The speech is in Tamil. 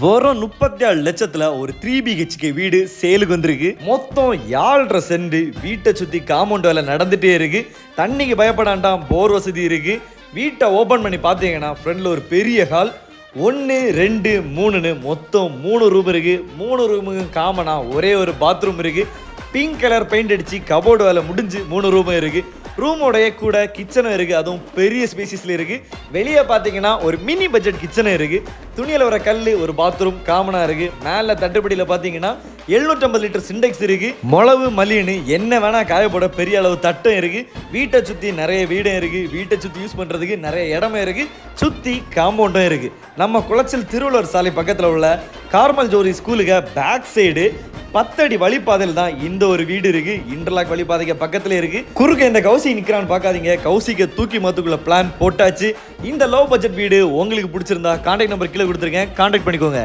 வெறும் 37 லட்சத்துல ஒரு 3 BHK வீடு சேலுக்கு வந்திருக்கு. மொத்தம் 7.5 சென்ட். வீட்டை சுத்தி காம்பவுண்ட் வேலை நடந்துட்டே இருக்கு. தண்ணிக்கு பயப்படாண்டாம், போர் வசதி இருக்கு. வீட்டை ஓபன் பண்ணி பார்த்தீங்கன்னா ஃப்ரண்ட்ல ஒரு பெரிய ஹால், 1 2 3ன்னு மொத்தம் 3 ரூம் இருக்கு. 3 ரூமுக்கு காமனா ஒரே ஒரு பாத்ரூம் இருக்கு. பிங்க் கலர் பெயிண்ட் அடிச்சு கபோர்டு வேலை முடிஞ்சு 3 ரூமும் இருக்கு. ரூமோடைய கூட கிச்சனும் இருக்கு, அதுவும் பெரிய ஸ்பேசிஸ்ல இருக்கு. வெளியே பார்த்தீங்கன்னா ஒரு மினி பட்ஜெட் கிச்சனும் இருக்கு. துணியில் வர கல், ஒரு பாத்ரூம் காமனா இருக்கு. மேல தட்டுப்படியில் பார்த்தீங்கன்னா 750 லிட்டர் சிண்டெக்ஸ் இருக்கு. முளவு மல்லின்னு என்ன வேணா காயப்போட பெரிய அளவு தட்டும் இருக்கு. வீட்டை சுத்தி நிறைய வீடும் இருக்கு. வீட்டை சுத்தி யூஸ் பண்றதுக்கு நிறைய இடமும் இருக்கு. சுத்தி காம்பவுண்டும் இருக்கு. நம்ம குளச்சல் திருவள்ளுவர் சாலை பக்கத்தில் உள்ள கார்மல் ஜோரி ஸ்கூலுக்கு பேக் சைடு 10 அடி வழிபாதையில் தான் இந்த ஒரு வீடு இருக்கு. இன்டர்லாக் வழிபாதைக்கு பக்கத்துல இருக்கு. குறுக்க இந்த கௌசி நிக்கிறான்னு பார்க்காதீங்க, கௌசிக்க தூக்கி மாத்துக்குள்ள பிளான் போட்டாச்சு. இந்த லோ பட்ஜெட் வீடு உங்களுக்கு பிடிச்சிருந்தா கான்டாக்ட் நம்பர் கீழே கொடுத்துருக்கேன், கான்டாக்ட் பண்ணிக்கோங்க.